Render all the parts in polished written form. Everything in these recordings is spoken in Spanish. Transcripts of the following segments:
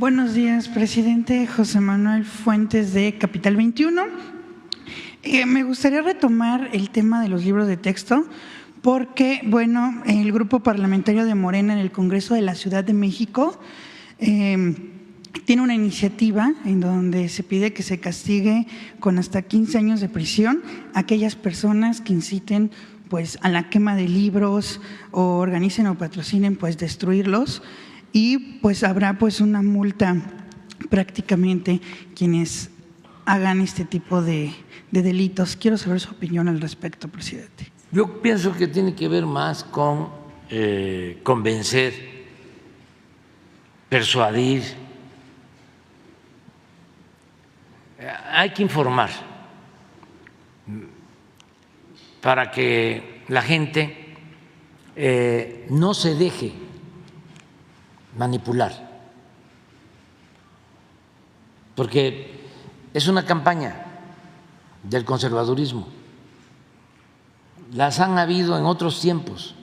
Buenos días, presidente. José Manuel Fuentes, de Capital 21. Me gustaría retomar el tema de los libros de texto porque, bueno, el grupo parlamentario de Morena en el Congreso de la Ciudad de México tiene una iniciativa en donde se pide que se castigue con hasta 15 años de prisión a aquellas personas que inciten pues a la quema de libros o organicen o patrocinen pues destruirlos, y pues habrá pues una multa prácticamente quienes hagan este tipo de delitos. Quiero saber su opinión al respecto, presidente. Yo pienso que tiene que ver más con convencer, persuadir. Hay que informar para que la gente no se deje manipular, porque es una campaña del conservadurismo. Las han habido en otros tiempos,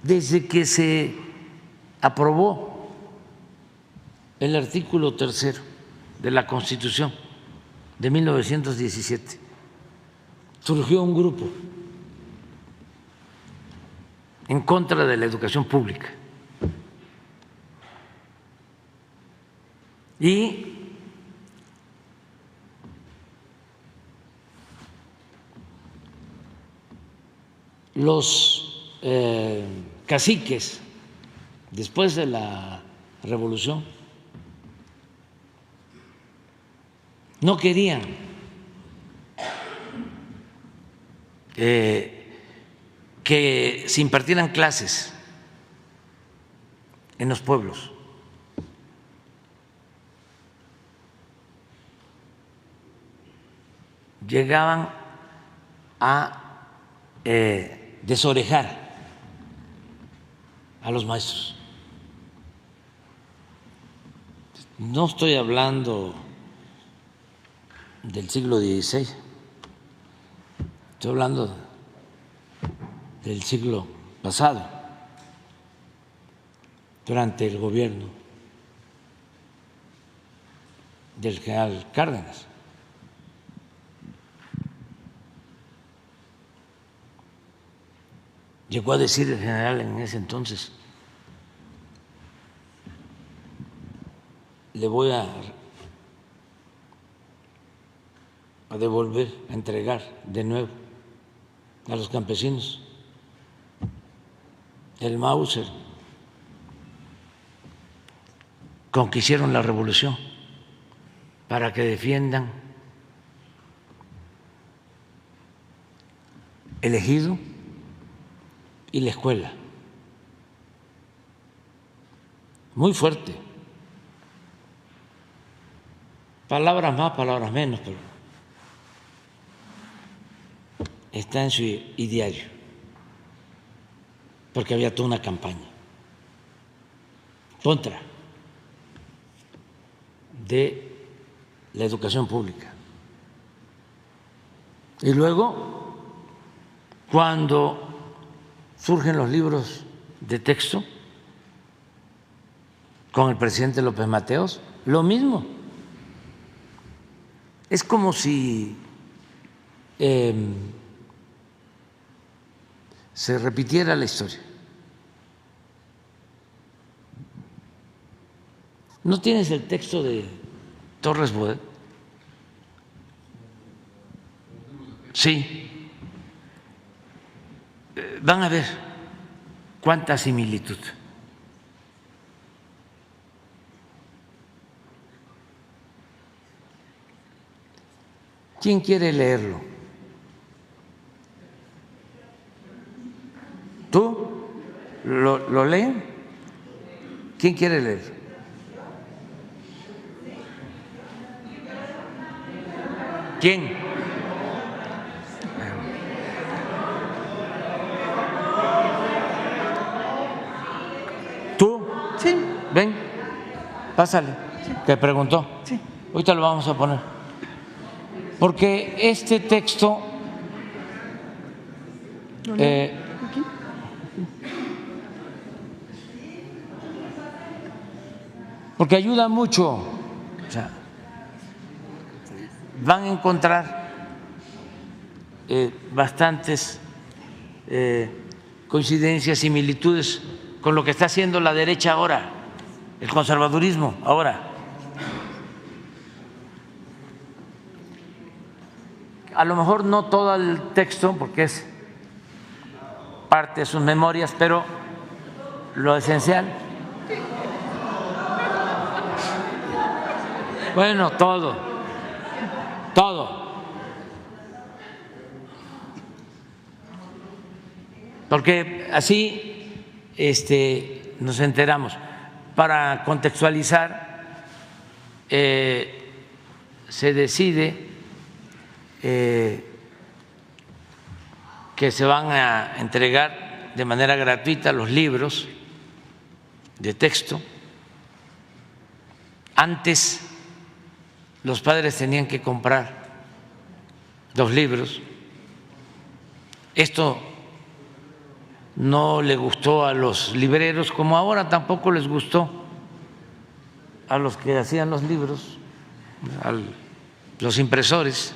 desde que se aprobó el artículo 3 de la Constitución de 1917. Surgió un grupo en contra de la educación pública y los caciques, después de la revolución, no querían que se impartieran clases en los pueblos. Llegaban a desorejar a los maestros. No estoy hablando del siglo XVI, estoy hablando del siglo pasado, durante el gobierno del general Cárdenas. Llegó a decir el general en ese entonces: le voy a devolver, a entregar de nuevo a los campesinos el Mauser con que hicieron la revolución, para que defiendan el ejido y la escuela. Muy fuerte. Palabras más, palabras menos, pero está en su ideario, porque había toda una campaña contra de la educación pública. Y luego, cuando surgen los libros de texto con el presidente López Mateos, lo mismo. Es como si se repitiera la historia. ¿No tienes el texto de Torres Bodet? Sí. Van a ver cuánta similitud. ¿Quién quiere leerlo? ¿Tú? ¿Lo leen? ¿Quién quiere leer? ¿Quién? ¿Tú? Sí. Ven, pásale. Sí. ¿Te preguntó? Sí. Ahorita lo vamos a poner. Porque este texto ¿Aquí? porque ayuda mucho. O sea, van a encontrar bastantes coincidencias, similitudes con lo que está haciendo la derecha ahora, el conservadurismo ahora. A lo mejor no todo el texto, porque es parte de sus memorias, pero lo esencial. Bueno, todo. Porque así nos enteramos. Para contextualizar, se decide que se van a entregar de manera gratuita los libros de texto. Antes los padres tenían que comprar los libros. Esto no le gustó a los libreros, como ahora tampoco les gustó a los que hacían los libros, a los impresores,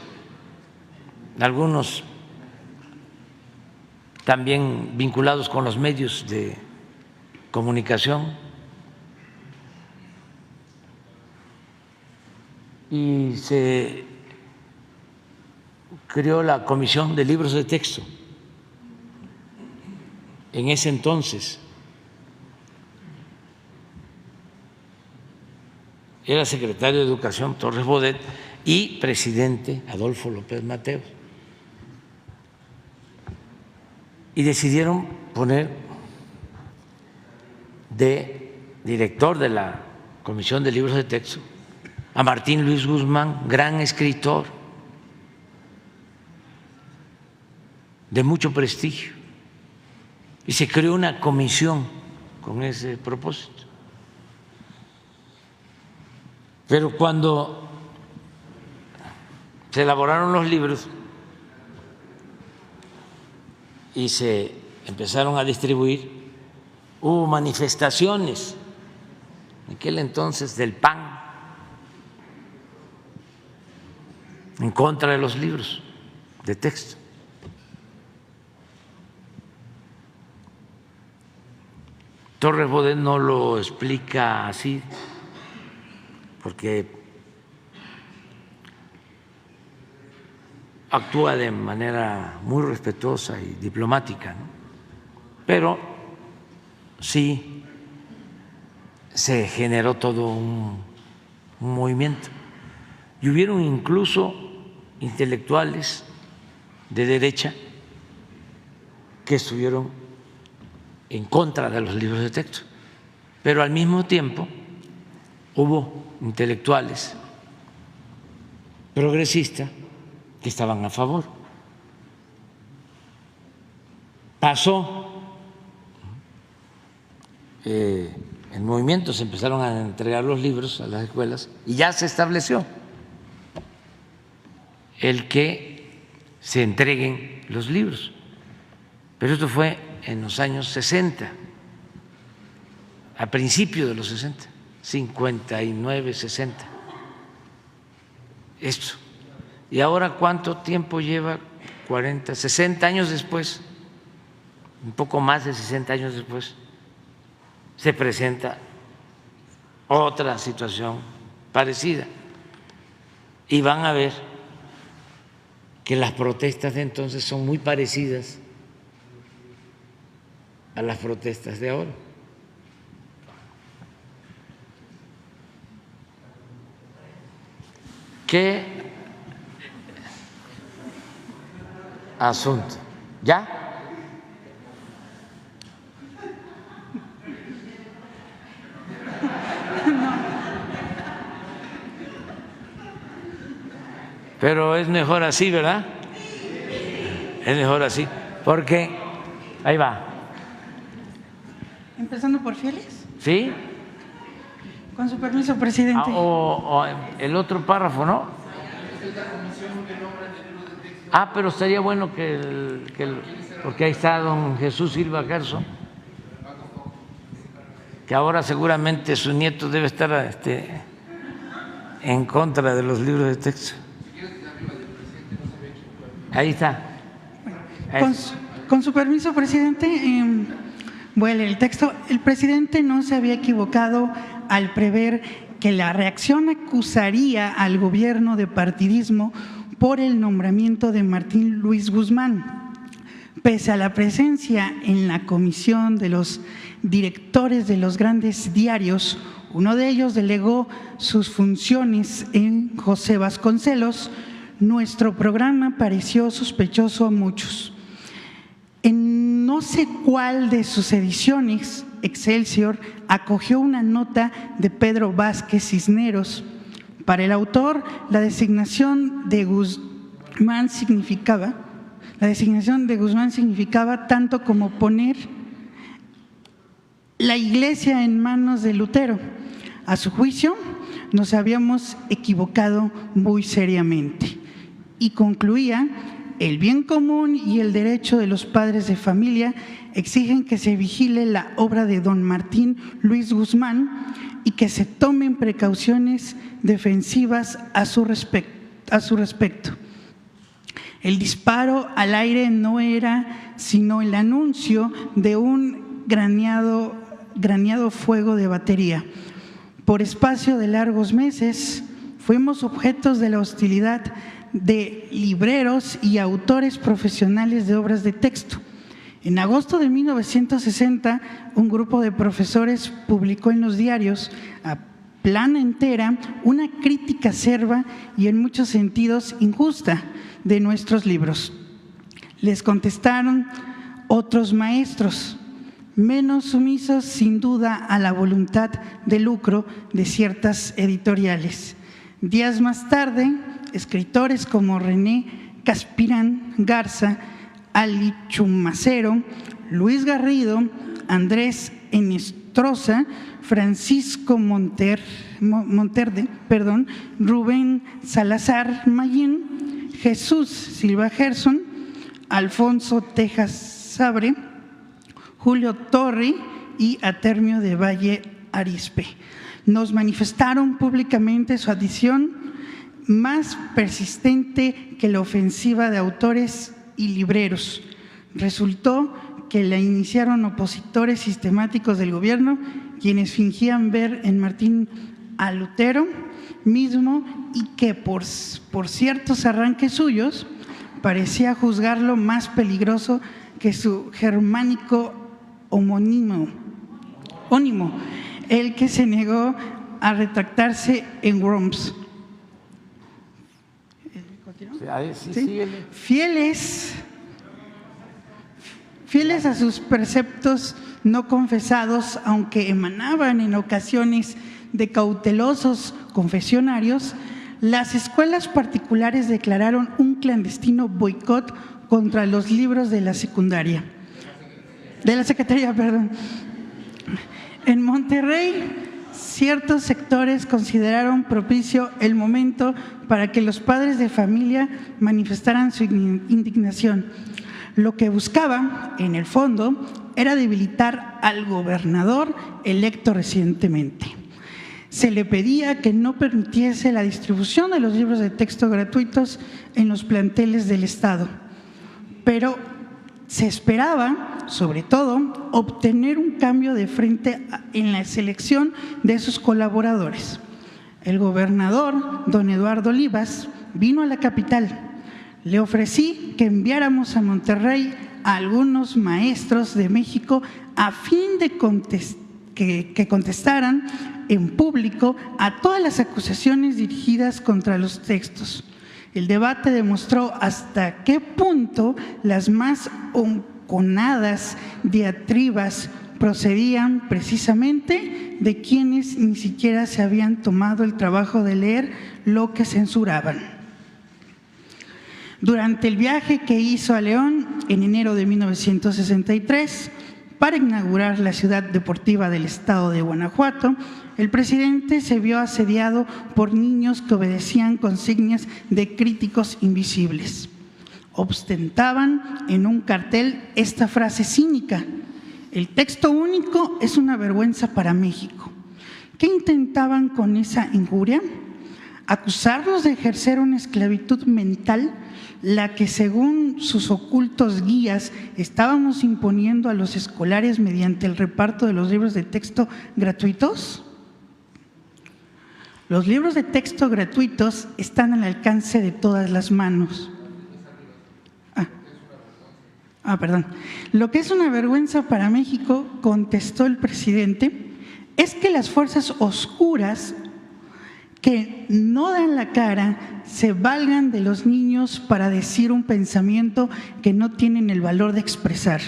algunos también vinculados con los medios de comunicación. Y se creó la Comisión de Libros de Texto. En ese entonces era secretario de Educación Torres Bodet y presidente Adolfo López Mateos. Y decidieron poner de director de la Comisión de Libros de Texto a Martín Luis Guzmán, gran escritor de mucho prestigio. Y se creó una comisión con ese propósito. Pero cuando se elaboraron los libros y se empezaron a distribuir, hubo manifestaciones en aquel entonces del PAN en contra de los libros de texto. Torres Bodet no lo explica así, porque actúa de manera muy respetuosa y diplomática, ¿no? Pero sí se generó todo un movimiento y hubieron incluso intelectuales de derecha que estuvieron en contra de los libros de texto, pero al mismo tiempo hubo intelectuales progresistas que estaban a favor. Pasó el movimiento, se empezaron a entregar los libros a las escuelas y ya se estableció el que se entreguen los libros. Pero esto fue en los años 60, a principios de los 60, 59, 60. Esto. ¿Y ahora cuánto tiempo lleva? 40, 60 años después, un poco más de 60 años después, se presenta otra situación parecida. Y van a ver que las protestas de entonces son muy parecidas a las protestas de ahora. ¿Qué asunto? ¿Ya? Pero es mejor así, ¿verdad? Es mejor así, porque ahí va. Empezando por fieles. ¿Sí? Con su permiso, presidente. O el otro párrafo, ¿no? Pero estaría bueno porque ahí está don Jesús Silva Carso. que ahora seguramente su nieto debe estar en contra de los libros de texto. Ahí está. Con su permiso, presidente, voy a leer el texto. El presidente no se había equivocado al prever que la reacción acusaría al gobierno de partidismo por el nombramiento de Martín Luis Guzmán. Pese a la presencia en la comisión de los directores de los grandes diarios, uno de ellos delegó sus funciones en José Vasconcelos. Nuestro programa pareció sospechoso a muchos. En no sé cuál de sus ediciones, Excelsior acogió una nota de Pedro Vázquez Cisneros. Para el autor, la designación de Guzmán significaba tanto como poner la Iglesia en manos de Lutero. A su juicio, nos habíamos equivocado muy seriamente. Y concluía: el bien común y el derecho de los padres de familia exigen que se vigile la obra de don Martín Luis Guzmán y que se tomen precauciones defensivas a su respecto. El disparo al aire no era sino el anuncio de un graneado fuego de batería. Por espacio de largos meses fuimos objetos de la hostilidad de libreros y autores profesionales de obras de texto. En agosto de 1960, un grupo de profesores publicó en los diarios a plana entera una crítica acerba y en muchos sentidos injusta de nuestros libros. Les contestaron otros maestros, menos sumisos sin duda a la voluntad de lucro de ciertas editoriales. Días más tarde, escritores como René Caspirán Garza, Ali Chumacero, Luis Garrido, Andrés Enestrosa, Francisco Monterde, Rubén Salazar Mayín, Jesús Silva Gerson, Alfonso Tejas Sabre, Julio Torri y Atermio de Valle Arispe nos manifestaron públicamente su adición más persistente que la ofensiva de autores y libreros. Resultó que la iniciaron opositores sistemáticos del gobierno, quienes fingían ver en Martín a Lutero mismo y que por ciertos arranques suyos parecía juzgarlo más peligroso que su germánico homónimo, el que se negó a retractarse en Worms. ¿Sí? Fieles a sus preceptos no confesados, aunque emanaban en ocasiones de cautelosos confesionarios, las escuelas particulares declararon un clandestino boicot contra los libros de la secretaría. En Monterrey, ciertos sectores consideraron propicio el momento para que los padres de familia manifestaran su indignación. Lo que buscaba, en el fondo, era debilitar al gobernador electo recientemente. Se le pedía que no permitiese la distribución de los libros de texto gratuitos en los planteles del Estado, pero se esperaba, sobre todo, obtener un cambio de frente en la selección de sus colaboradores. El gobernador, don Eduardo Olivas, vino a la capital. Le ofrecí que enviáramos a Monterrey a algunos maestros de México a fin de que contestaran en público a todas las acusaciones dirigidas contra los textos. El debate demostró hasta qué punto las más honconadas diatribas procedían precisamente de quienes ni siquiera se habían tomado el trabajo de leer lo que censuraban. Durante el viaje que hizo a León en enero de 1963 para inaugurar la ciudad deportiva del estado de Guanajuato, el presidente se vio asediado por niños que obedecían consignas de críticos invisibles. Ostentaban en un cartel esta frase cínica: El texto único es una vergüenza para México. ¿Qué intentaban con esa injuria? Acusarnos de ejercer una esclavitud mental, la que según sus ocultos guías estábamos imponiendo a los escolares mediante el reparto de los libros de texto gratuitos. Los libros de texto gratuitos están al alcance de todas las manos. Perdón. Lo que es una vergüenza para México, contestó el presidente, es que las fuerzas oscuras que no dan la cara se valgan de los niños para decir un pensamiento que no tienen el valor de expresar.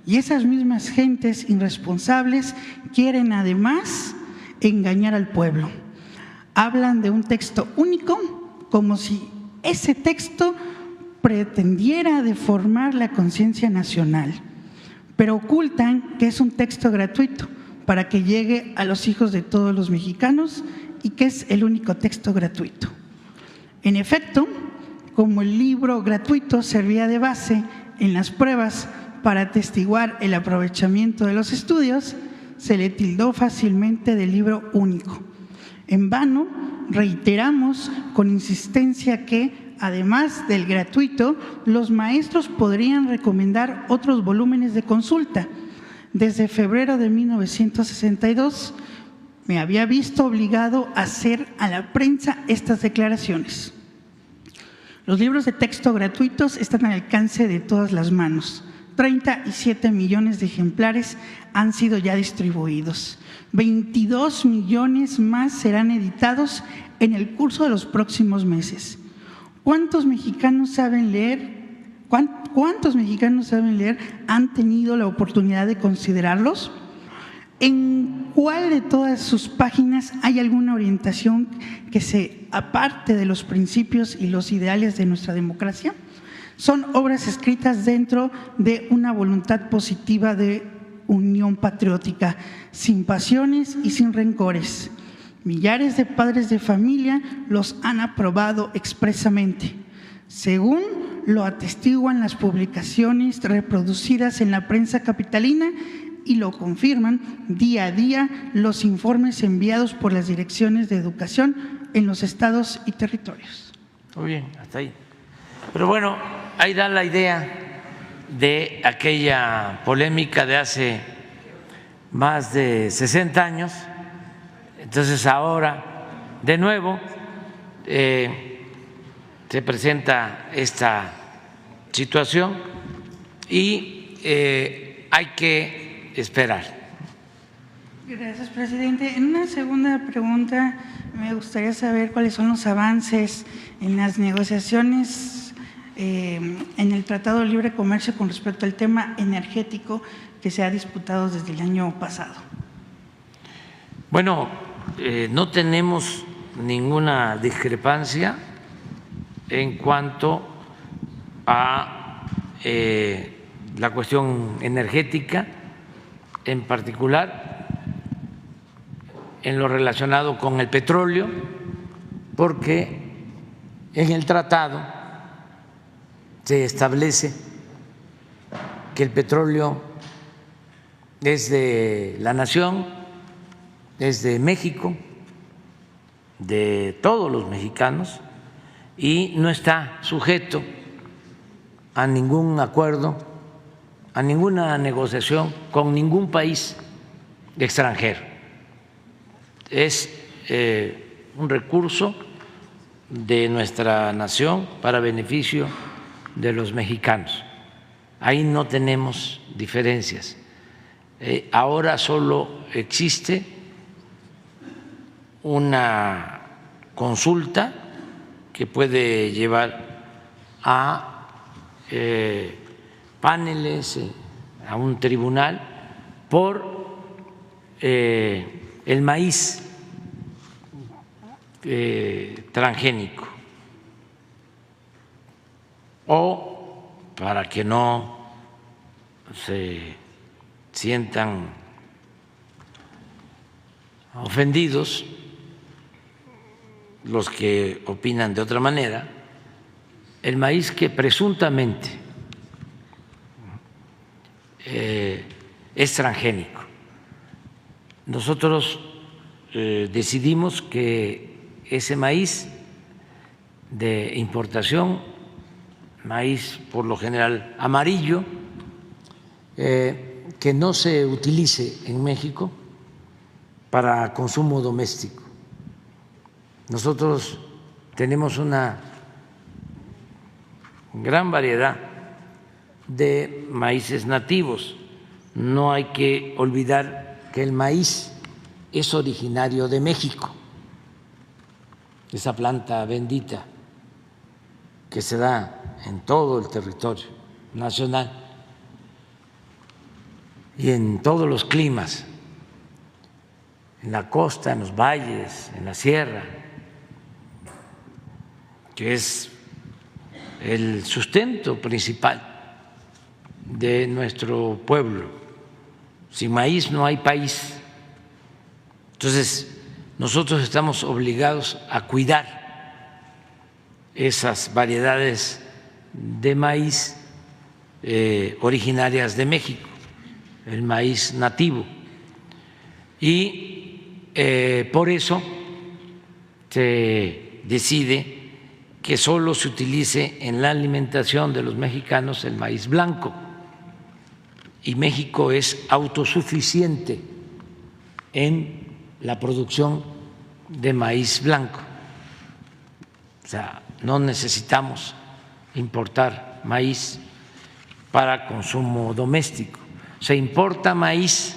Y esas mismas gentes irresponsables quieren además engañar al pueblo. Hablan de un texto único como si ese texto pretendiera deformar la conciencia nacional, pero ocultan que es un texto gratuito para que llegue a los hijos de todos los mexicanos y que es el único texto gratuito. En efecto, como el libro gratuito servía de base en las pruebas para atestiguar el aprovechamiento de los estudios, se le tildó fácilmente de libro único. En vano, reiteramos con insistencia que, además del gratuito, los maestros podrían recomendar otros volúmenes de consulta. Desde febrero de 1962 me había visto obligado a hacer a la prensa estas declaraciones. Los libros de texto gratuitos están al alcance de todas las manos. 37 millones de ejemplares han sido ya distribuidos. 22 millones más serán editados en el curso de los próximos meses. ¿Cuántos mexicanos saben leer? ¿Cuántos mexicanos saben leer han tenido la oportunidad de considerarlos? ¿En cuál de todas sus páginas hay alguna orientación que se aparte de los principios y los ideales de nuestra democracia? Son obras escritas dentro de una voluntad positiva de unión patriótica, sin pasiones y sin rencores. Millares de padres de familia los han aprobado expresamente, según lo atestiguan las publicaciones reproducidas en la prensa capitalina y lo confirman día a día los informes enviados por las direcciones de educación en los estados y territorios. Muy bien, hasta ahí. Pero bueno, ahí da la idea de aquella polémica de hace más de 60 años. Entonces ahora, de nuevo, se presenta esta situación y hay que esperar. Gracias, presidente. En una segunda pregunta, me gustaría saber cuáles son los avances en las negociaciones en el Tratado de Libre Comercio con respecto al tema energético que se ha disputado desde el año pasado. Bueno, no tenemos ninguna discrepancia en cuanto a la cuestión energética, en particular en lo relacionado con el petróleo, porque en el tratado se establece que el petróleo es de la nación, es de México, de todos los mexicanos, y no está sujeto a ningún acuerdo, a ninguna negociación con ningún país extranjero. Es un recurso de nuestra nación para beneficio de los mexicanos. Ahí no tenemos diferencias. Ahora solo existe una consulta que puede llevar a paneles, a un tribunal, por el maíz transgénico, o para que no se sientan ofendidos los que opinan de otra manera, el maíz que presuntamente es transgénico. Nosotros decidimos que ese maíz de importación, maíz por lo general amarillo, que no se utilice en México para consumo doméstico. Nosotros tenemos una gran variedad de maíces nativos. No hay que olvidar que el maíz es originario de México, esa planta bendita que se da en todo el territorio nacional y en todos los climas, en la costa, en los valles, en la sierra, que es el sustento principal de nuestro pueblo. Sin maíz no hay país. Entonces, nosotros estamos obligados a cuidar esas variedades de maíz originarias de México, el maíz nativo. Y por eso se decide que solo se utilice en la alimentación de los mexicanos el maíz blanco. Y México es autosuficiente en la producción de maíz blanco. O sea, no necesitamos importar maíz para consumo doméstico. Se importa maíz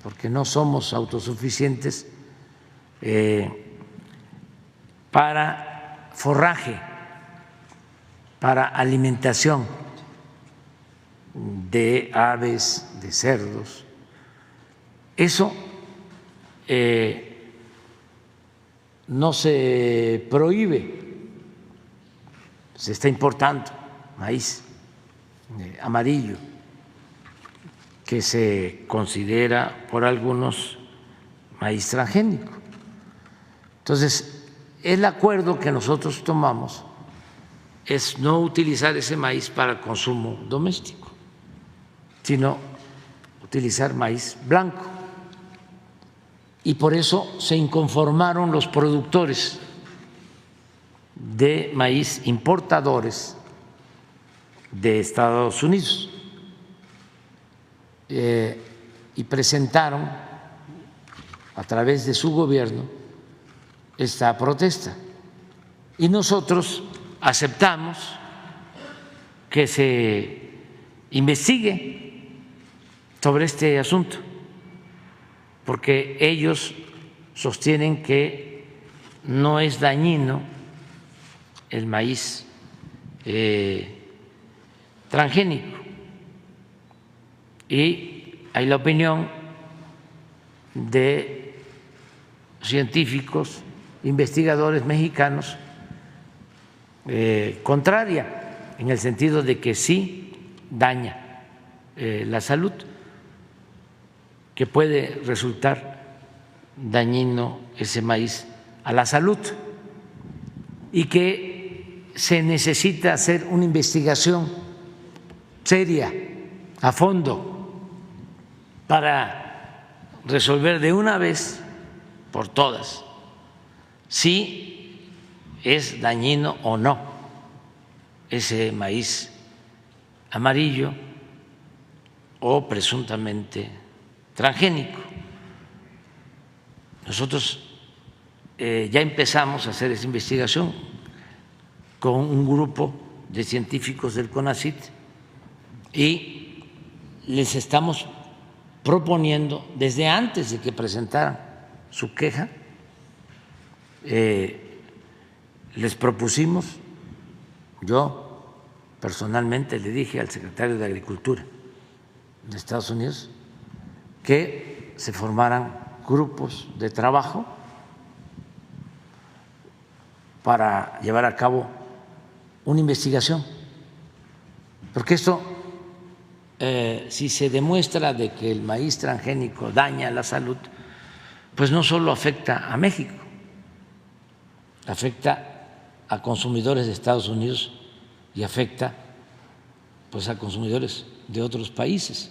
porque no somos autosuficientes para forraje, para alimentación de aves, de cerdos. Eso no se prohíbe, se está importando maíz amarillo, que se considera por algunos maíz transgénico. Entonces, el acuerdo que nosotros tomamos es no utilizar ese maíz para consumo doméstico, sino utilizar maíz blanco. Y por eso se inconformaron los productores de maíz importadores de Estados Unidos y presentaron a través de su gobierno esta protesta. Y nosotros aceptamos que se investigue sobre este asunto, porque ellos sostienen que no es dañino el maíz transgénico. Y hay la opinión de científicos, investigadores mexicanos, contraria, en el sentido de que sí daña la salud, que puede resultar dañino ese maíz a la salud y que se necesita hacer una investigación seria, a fondo, para resolver de una vez por todas si es dañino o no ese maíz amarillo o presuntamente transgénico. Nosotros ya empezamos a hacer esa investigación con un grupo de científicos del CONACYT y les estamos proponiendo, desde antes de que presentaran su queja, les propusimos, yo personalmente le dije al secretario de Agricultura de Estados Unidos que se formaran grupos de trabajo para llevar a cabo una investigación, porque esto, si se demuestra de que el maíz transgénico daña la salud, pues no solo afecta a México, afecta a consumidores de Estados Unidos y afecta pues a consumidores de otros países.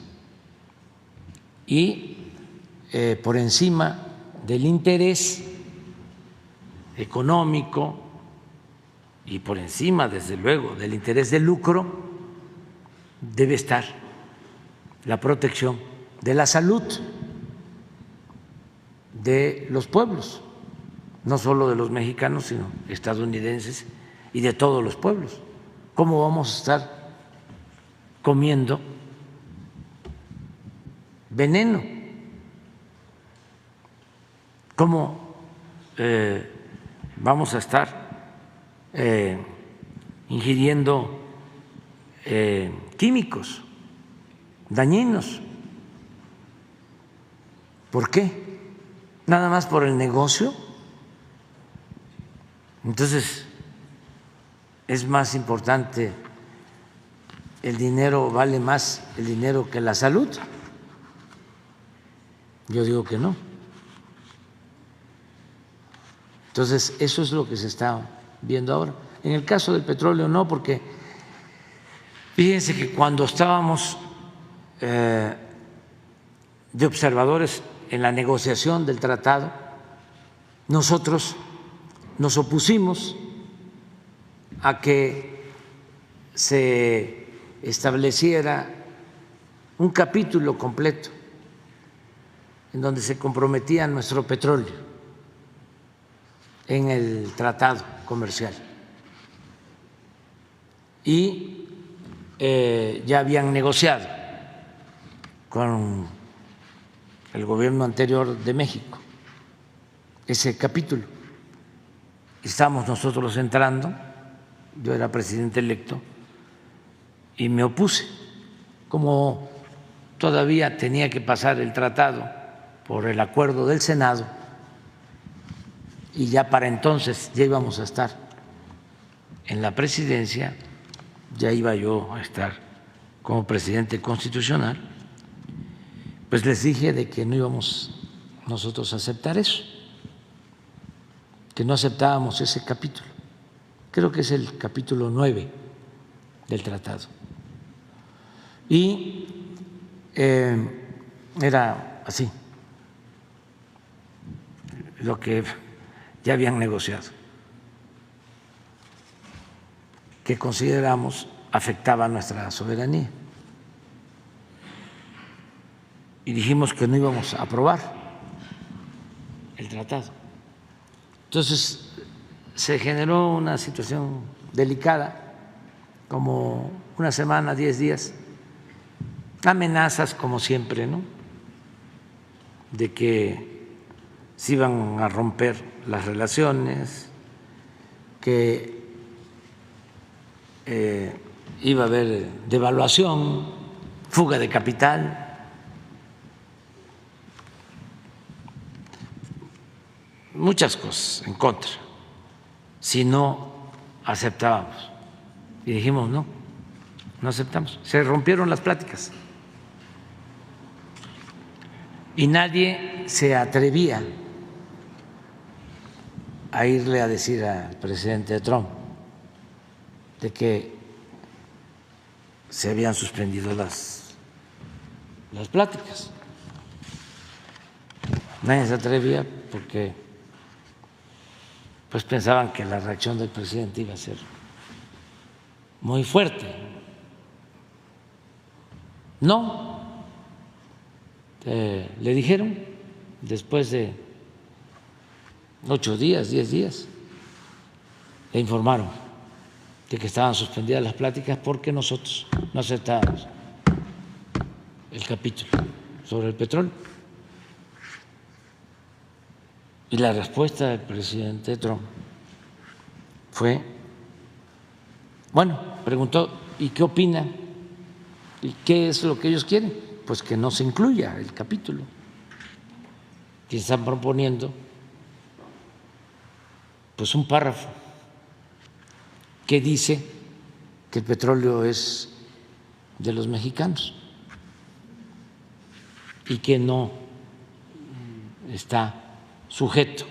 y por encima del interés económico y por encima, desde luego, del interés de lucro, debe estar la protección de la salud de los pueblos, no solo de los mexicanos, sino estadounidenses y de todos los pueblos. ¿Cómo vamos a estar comiendo veneno? ¿Cómo vamos a estar ingiriendo químicos dañinos? ¿Por qué? ¿Nada más por el negocio? Entonces, ¿es más importante el dinero, vale más el dinero que la salud? Yo digo que no. Entonces, eso es lo que se está viendo ahora. En el caso del petróleo no, porque fíjense que cuando estábamos de observadores en la negociación del tratado, nosotros nos opusimos a que se estableciera un capítulo completo en donde se comprometía nuestro petróleo en el tratado comercial. Y ya habían negociado con el gobierno anterior de México ese capítulo. Estamos nosotros entrando, yo era presidente electo y me opuse. Como todavía tenía que pasar el tratado por el acuerdo del Senado y ya para entonces ya íbamos a estar en la presidencia, ya iba yo a estar como presidente constitucional, pues les dije de que no íbamos nosotros a aceptar eso, que no aceptábamos ese capítulo. Creo que es el capítulo 9 del tratado. Y era así lo que ya habían negociado, que consideramos afectaba nuestra soberanía. Y dijimos que no íbamos a aprobar el tratado. Entonces se generó una situación delicada, como una semana, 10 días, amenazas como siempre, ¿no?, de que se iban a romper las relaciones, que iba a haber devaluación, fuga de capital. Muchas cosas en contra si no aceptábamos. Y dijimos no, no aceptamos. Se rompieron las pláticas y nadie se atrevía a irle a decir al presidente Trump de que se habían suspendido las pláticas. Nadie se atrevía porque pues pensaban que la reacción del presidente iba a ser muy fuerte. No, le dijeron después de 8 días, 10 días, le informaron de que estaban suspendidas las pláticas porque nosotros no aceptábamos el capítulo sobre el petróleo. Y la respuesta del presidente Trump fue, bueno, preguntó, ¿y qué opina? ¿Y qué es lo que ellos quieren? Pues que no se incluya el capítulo que están proponiendo, pues un párrafo que dice que el petróleo es de los mexicanos y que no está sujeto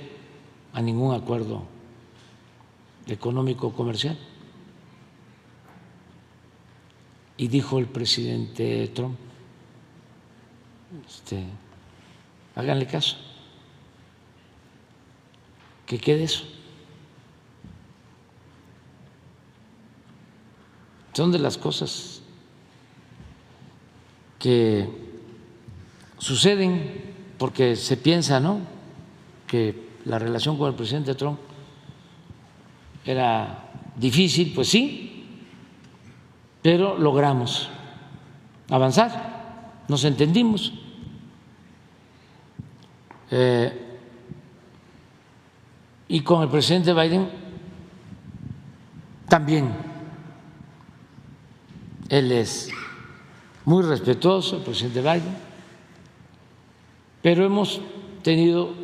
a ningún acuerdo económico o comercial. Y dijo el presidente Trump, Háganle caso, que quede eso. Son de las cosas que suceden porque se piensa, ¿no?, que la relación con el presidente Trump era difícil. Pues sí, pero logramos avanzar, nos entendimos. Y con el presidente Biden también. Él es muy respetuoso, el presidente Biden, pero hemos tenido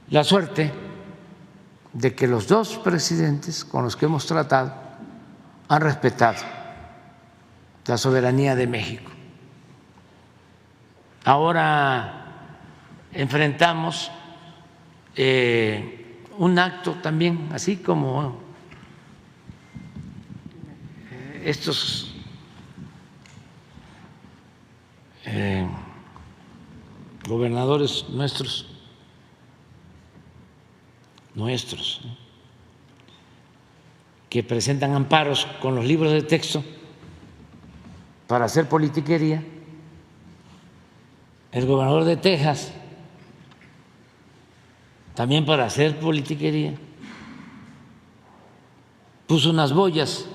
la suerte de que los dos presidentes con los que hemos tratado han respetado la soberanía de México. Ahora enfrentamos un acto también, así como estos gobernadores nuestros, que presentan amparos con los libros de texto para hacer politiquería. El gobernador de Texas, también para hacer politiquería, puso unas boyas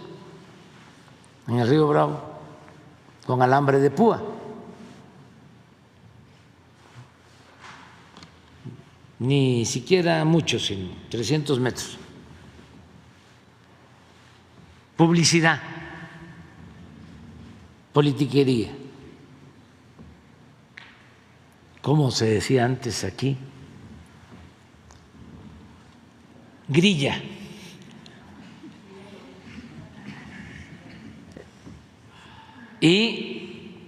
en el río Bravo con alambre de púa. Ni siquiera mucho, sino 300 metros. Publicidad, politiquería. ¿Cómo se decía antes aquí? Grilla. Y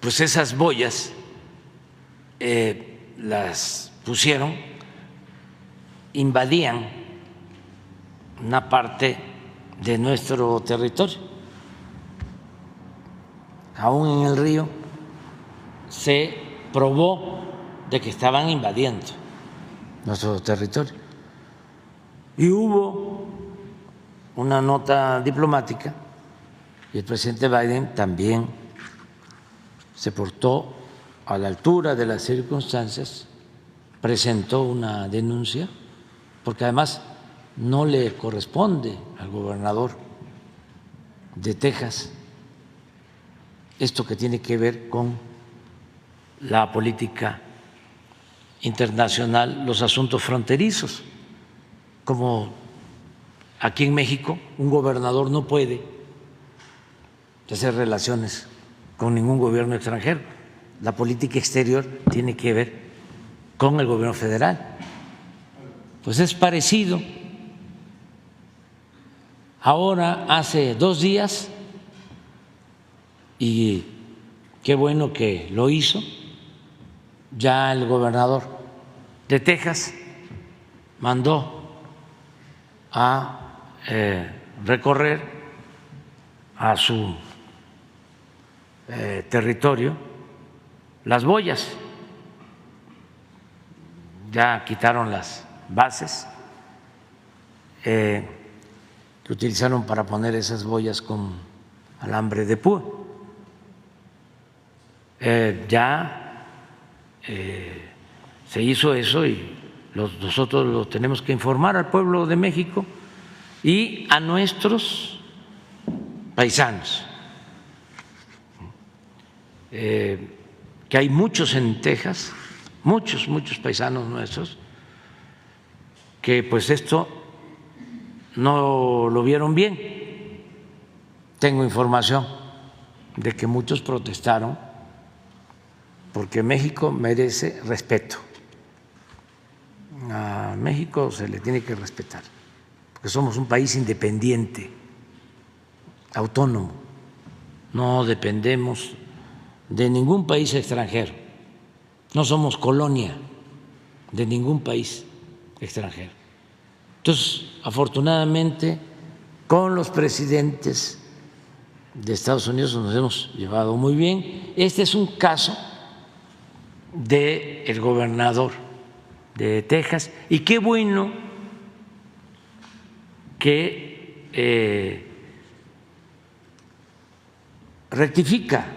pues esas boyas las pusieron, invadían una parte de nuestro territorio. Aún en el río se probó de que estaban invadiendo nuestro territorio. Y hubo una nota diplomática y el presidente Biden también se portó a la altura de las circunstancias, presentó una denuncia, porque además no le corresponde al gobernador de Texas esto que tiene que ver con la política internacional, los asuntos fronterizos. Como aquí en México un gobernador no puede hacer relaciones con ningún gobierno extranjero. La política exterior tiene que ver con el gobierno federal. Pues es parecido. Ahora, hace 2 días, y qué bueno que lo hizo, ya el gobernador de Texas mandó a recorrer a su territorio las boyas. Ya quitaron las bases que utilizaron para poner esas boyas con alambre de púa. Ya se hizo eso y nosotros lo tenemos que informar al pueblo de México y a nuestros paisanos, que hay muchos en Texas, muchos paisanos nuestros, que pues esto no lo vieron bien. Tengo información de que muchos protestaron porque México merece respeto. A México se le tiene que respetar, porque somos un país independiente, autónomo, no dependemos de ningún país extranjero, no somos colonia de ningún país extranjero. Entonces, afortunadamente, con los presidentes de Estados Unidos nos hemos llevado muy bien. Este es un caso del gobernador de Texas y qué bueno que rectifica,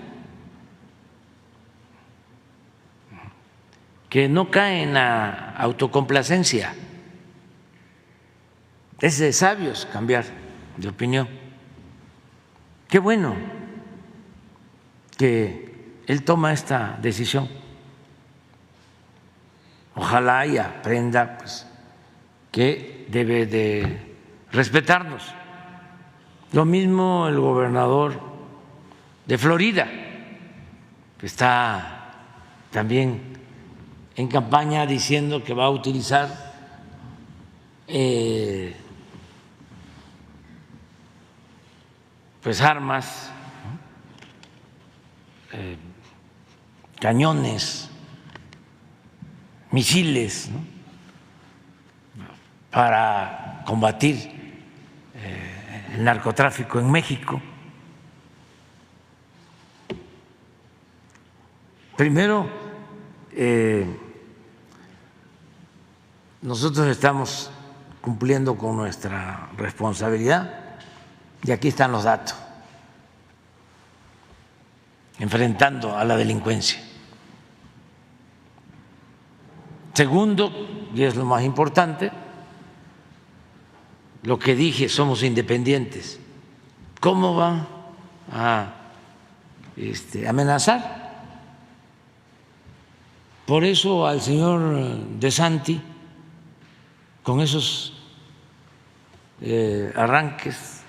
que no cae en la autocomplacencia. Es de sabios cambiar de opinión. Qué bueno que él toma esta decisión. Ojalá y aprenda pues, que debe de respetarnos. Lo mismo el gobernador de Florida, que está también en campaña diciendo que va a utilizar pues armas, cañones, misiles, ¿no?, para combatir el narcotráfico en México. Primero, nosotros estamos cumpliendo con nuestra responsabilidad y aquí están los datos, enfrentando a la delincuencia. Segundo, y es lo más importante, lo que dije, somos independientes. ¿Cómo van a amenazar? Por eso al señor DeSantis, con esos arranques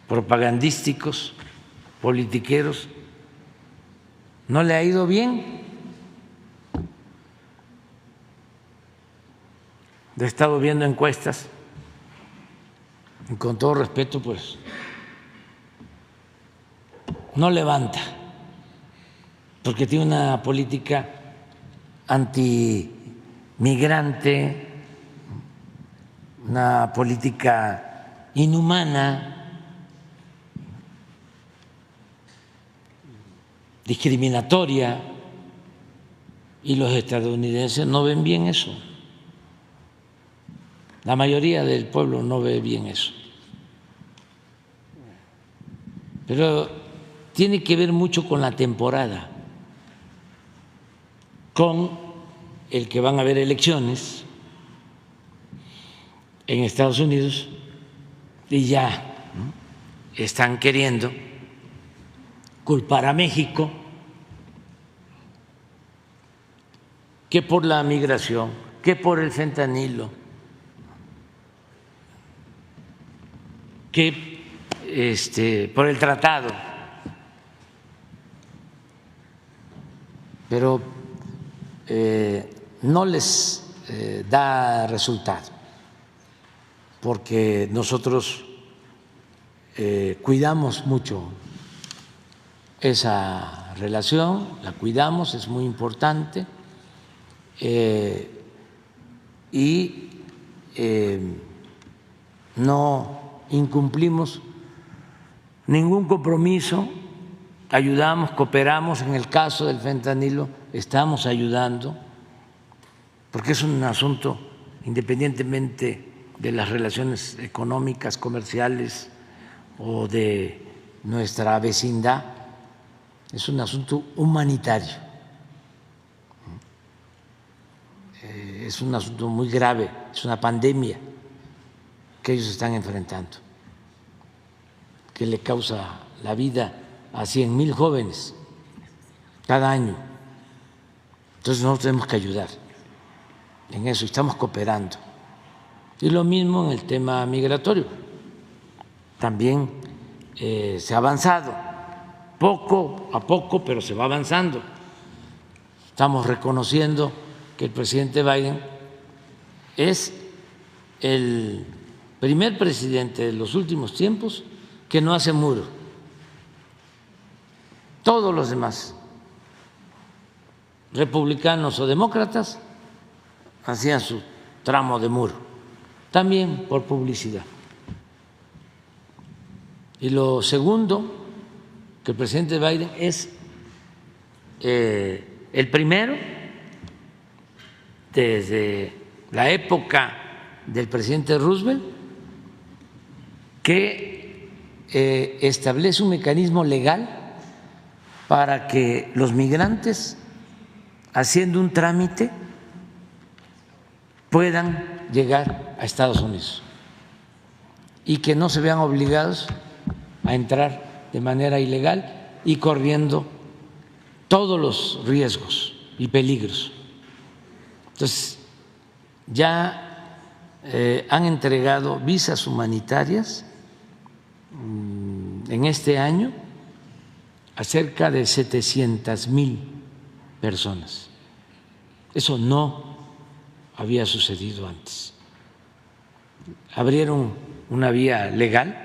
propagandísticos, politiqueros, no le ha ido bien. He estado viendo encuestas y con todo respeto, pues no levanta, porque tiene una política antimigrante, una política inhumana, discriminatoria, y los estadounidenses no ven bien eso. La mayoría del pueblo no ve bien eso. Pero tiene que ver mucho con la temporada, con el que van a haber elecciones en Estados Unidos y ya están queriendo culpar a México que por la migración, que por el fentanilo, que por el tratado, pero no les da resultado, porque nosotros cuidamos mucho esa relación, la cuidamos, es muy importante, y no incumplimos ningún compromiso, ayudamos, cooperamos. En el caso del fentanilo estamos ayudando, porque es un asunto, independientemente de las relaciones económicas, comerciales o de nuestra vecindad, es un asunto humanitario, es un asunto muy grave, es una pandemia que ellos están enfrentando, que le causa la vida a 100,000 jóvenes cada año. Entonces nosotros tenemos que ayudar en eso, estamos cooperando. Y lo mismo en el tema migratorio, también se ha avanzado, poco a poco, pero se va avanzando. Estamos reconociendo que el presidente Biden es el primer presidente de los últimos tiempos que no hace muro. Todos los demás, republicanos o demócratas, hacían su tramo de muro, también por publicidad. Y lo segundo que el presidente Biden es el primero desde la época del presidente Roosevelt que establece un mecanismo legal para que los migrantes, haciendo un trámite, puedan llegar a Estados Unidos y que no se vean obligados a entrar de manera ilegal y corriendo todos los riesgos y peligros. Entonces, ya han entregado visas humanitarias en este año a cerca de 700,000 personas. Eso no había sucedido antes. Abrieron una vía legal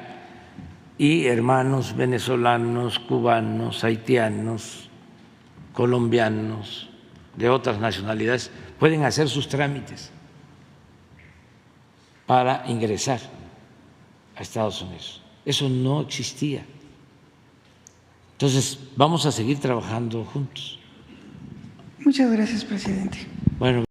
y hermanos venezolanos, cubanos, haitianos, colombianos, de otras nacionalidades, pueden hacer sus trámites para ingresar a Estados Unidos. Eso no existía. Entonces, vamos a seguir trabajando juntos. Muchas gracias, presidente. Bueno.